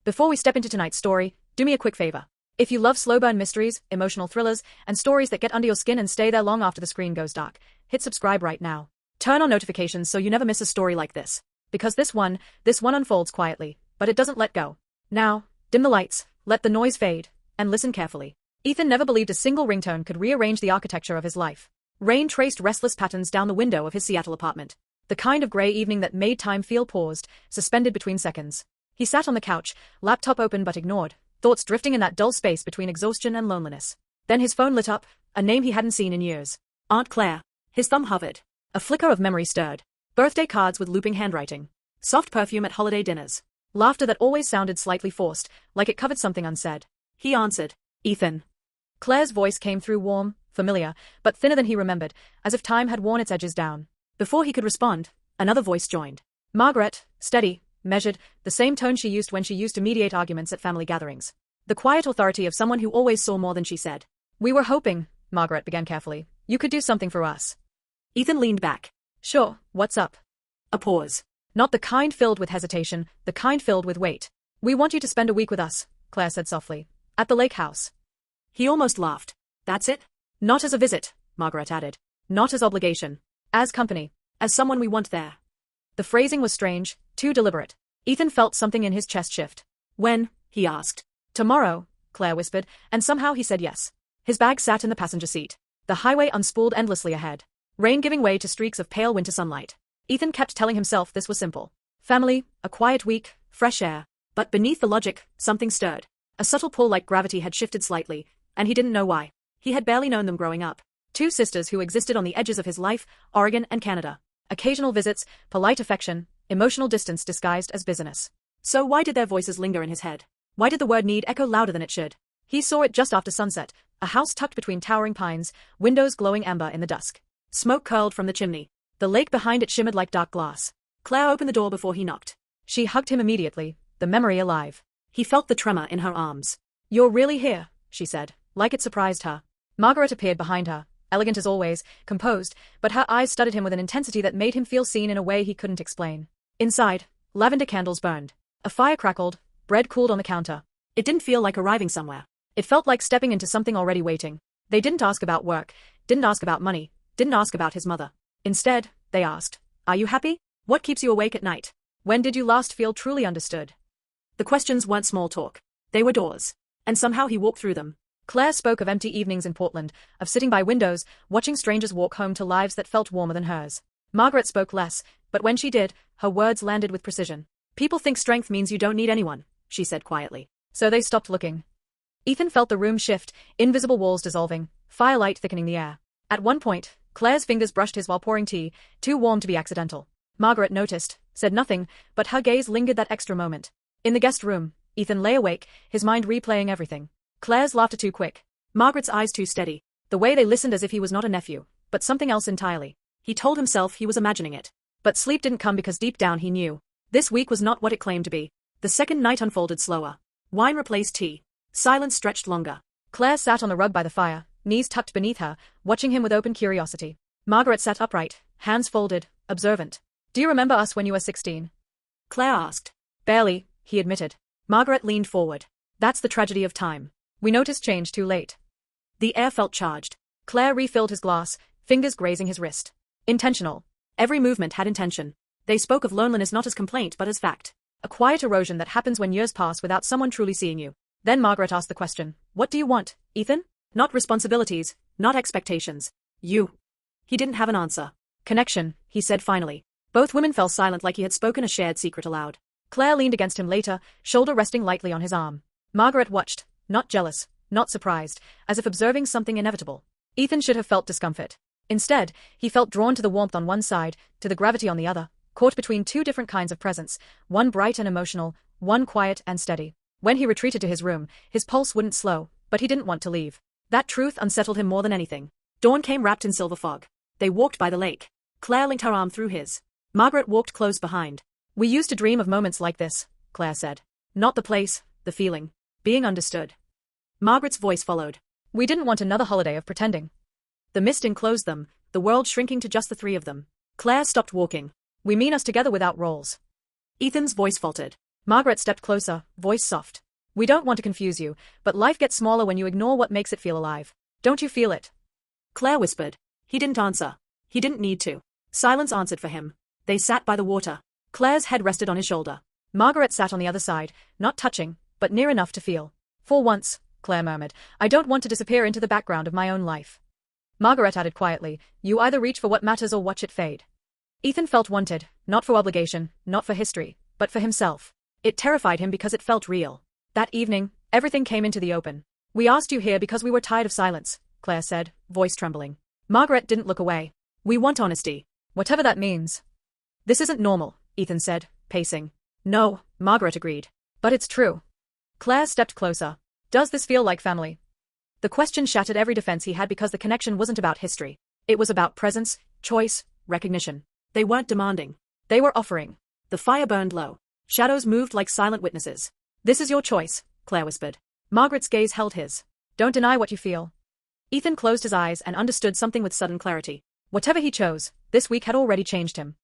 Before we step into tonight's story, do me a quick favor. If you love slow burn mysteries, emotional thrillers, and stories that get under your skin and stay there long after the screen goes dark, hit subscribe right now. Turn on notifications so you never miss a story like this. Because this one unfolds quietly, but it doesn't let go. Now, dim the lights, let the noise fade, and listen carefully. Ethan never believed a single ringtone could rearrange the architecture of his life. Rain traced restless patterns down the window of his Seattle apartment. The kind of gray evening that made time feel paused, suspended between seconds. He sat on the couch, laptop open but ignored, thoughts drifting in that dull space between exhaustion and loneliness. Then his phone lit up, a name he hadn't seen in years. Aunt Claire. His thumb hovered. A flicker of memory stirred. Birthday cards with looping handwriting. Soft perfume at holiday dinners. Laughter that always sounded slightly forced, like it covered something unsaid. He answered. Ethan. Claire's voice came through warm, familiar, but thinner than he remembered, as if time had worn its edges down. Before he could respond, another voice joined. Margaret, steady, measured, the same tone she used when she used to mediate arguments at family gatherings. The quiet authority of someone who always saw more than she said. We were hoping, Margaret began carefully, you could do something for us. Ethan leaned back. Sure, what's up? A pause. Not the kind filled with hesitation, the kind filled with weight. We want you to spend a week with us, Claire said softly. At the lake house. He almost laughed. That's it? Not as a visit, Margaret added. Not as obligation. As company. As someone we want there. The phrasing was strange, too deliberate. Ethan felt something in his chest shift. When? He asked. Tomorrow, Claire whispered, and somehow he said yes. His bag sat in the passenger seat. The highway unspooled endlessly ahead. Rain giving way to streaks of pale winter sunlight. Ethan kept telling himself this was simple. Family, a quiet week, fresh air. But beneath the logic, something stirred. A subtle pull like gravity had shifted slightly, and he didn't know why. He had barely known them growing up. Two sisters who existed on the edges of his life, Oregon and Canada. Occasional visits, polite affection, emotional distance disguised as business. So why did their voices linger in his head? Why did the word need echo louder than it should? He saw it just after sunset, a house tucked between towering pines, windows glowing amber in the dusk. Smoke curled from the chimney. The lake behind it shimmered like dark glass. Claire opened the door before he knocked. She hugged him immediately, the memory alive. He felt the tremor in her arms. You're really here, she said, like it surprised her. Margaret appeared behind her, elegant as always, composed, but her eyes studied him with an intensity that made him feel seen in a way he couldn't explain. Inside, lavender candles burned. A fire crackled, bread cooled on the counter. It didn't feel like arriving somewhere. It felt like stepping into something already waiting. They didn't ask about work, didn't ask about money, didn't ask about his mother. Instead, they asked, are you happy? What keeps you awake at night? When did you last feel truly understood? The questions weren't small talk. They were doors. And somehow he walked through them. Claire spoke of empty evenings in Portland, of sitting by windows, watching strangers walk home to lives that felt warmer than hers. Margaret spoke less, but when she did, her words landed with precision. People think strength means you don't need anyone, she said quietly. So they stopped looking. Ethan felt the room shift, invisible walls dissolving, firelight thickening the air. At one point, Claire's fingers brushed his while pouring tea, too warm to be accidental. Margaret noticed, said nothing, but her gaze lingered that extra moment. In the guest room, Ethan lay awake, his mind replaying everything. Claire's laughter too quick. Margaret's eyes too steady. The way they listened as if he was not a nephew, but something else entirely. He told himself he was imagining it. But sleep didn't come because deep down he knew. This week was not what it claimed to be. The second night unfolded slower. Wine replaced tea. Silence stretched longer. Claire sat on the rug by the fire, knees tucked beneath her, watching him with open curiosity. Margaret sat upright, hands folded, observant. Do you remember us when you were 16? Claire asked. Barely, he admitted. Margaret leaned forward. That's the tragedy of time. We noticed change too late. The air felt charged. Claire refilled his glass, fingers grazing his wrist. Intentional. Every movement had intention. They spoke of loneliness not as complaint but as fact. A quiet erosion that happens when years pass without someone truly seeing you. Then Margaret asked the question, what do you want, Ethan? Not responsibilities, not expectations. You. He didn't have an answer. Connection, he said finally. Both women fell silent like he had spoken a shared secret aloud. Claire leaned against him later, shoulder resting lightly on his arm. Margaret watched, not jealous, not surprised, as if observing something inevitable. Ethan should have felt discomfort. Instead, he felt drawn to the warmth on one side, to the gravity on the other, caught between two different kinds of presence, one bright and emotional, one quiet and steady. When he retreated to his room, his pulse wouldn't slow, but he didn't want to leave. That truth unsettled him more than anything. Dawn came wrapped in silver fog. They walked by the lake. Claire linked her arm through his. Margaret walked close behind. We used to dream of moments like this, Claire said. Not the place, the feeling. Being understood. Margaret's voice followed. We didn't want another holiday of pretending. The mist enclosed them, the world shrinking to just the three of them. Claire stopped walking. We mean us together without roles. Ethan's voice faltered. Margaret stepped closer, voice soft. We don't want to confuse you, but life gets smaller when you ignore what makes it feel alive. Don't you feel it? Claire whispered. He didn't answer. He didn't need to. Silence answered for him. They sat by the water. Claire's head rested on his shoulder. Margaret sat on the other side, not touching, but near enough to feel. For once, Claire murmured, I don't want to disappear into the background of my own life. Margaret added quietly, you either reach for what matters or watch it fade. Ethan felt wanted, not for obligation, not for history, but for himself. It terrified him because it felt real. That evening, everything came into the open. We asked you here because we were tired of silence, Claire said, voice trembling. Margaret didn't look away. We want honesty. Whatever that means. This isn't normal, Ethan said, pacing. No, Margaret agreed. But it's true. Claire stepped closer. Does this feel like family? The question shattered every defense he had because the connection wasn't about history. It was about presence, choice, recognition. They weren't demanding. They were offering. The fire burned low. Shadows moved like silent witnesses. This is your choice, Claire whispered. Margaret's gaze held his. Don't deny what you feel. Ethan closed his eyes and understood something with sudden clarity. Whatever he chose, this week had already changed him.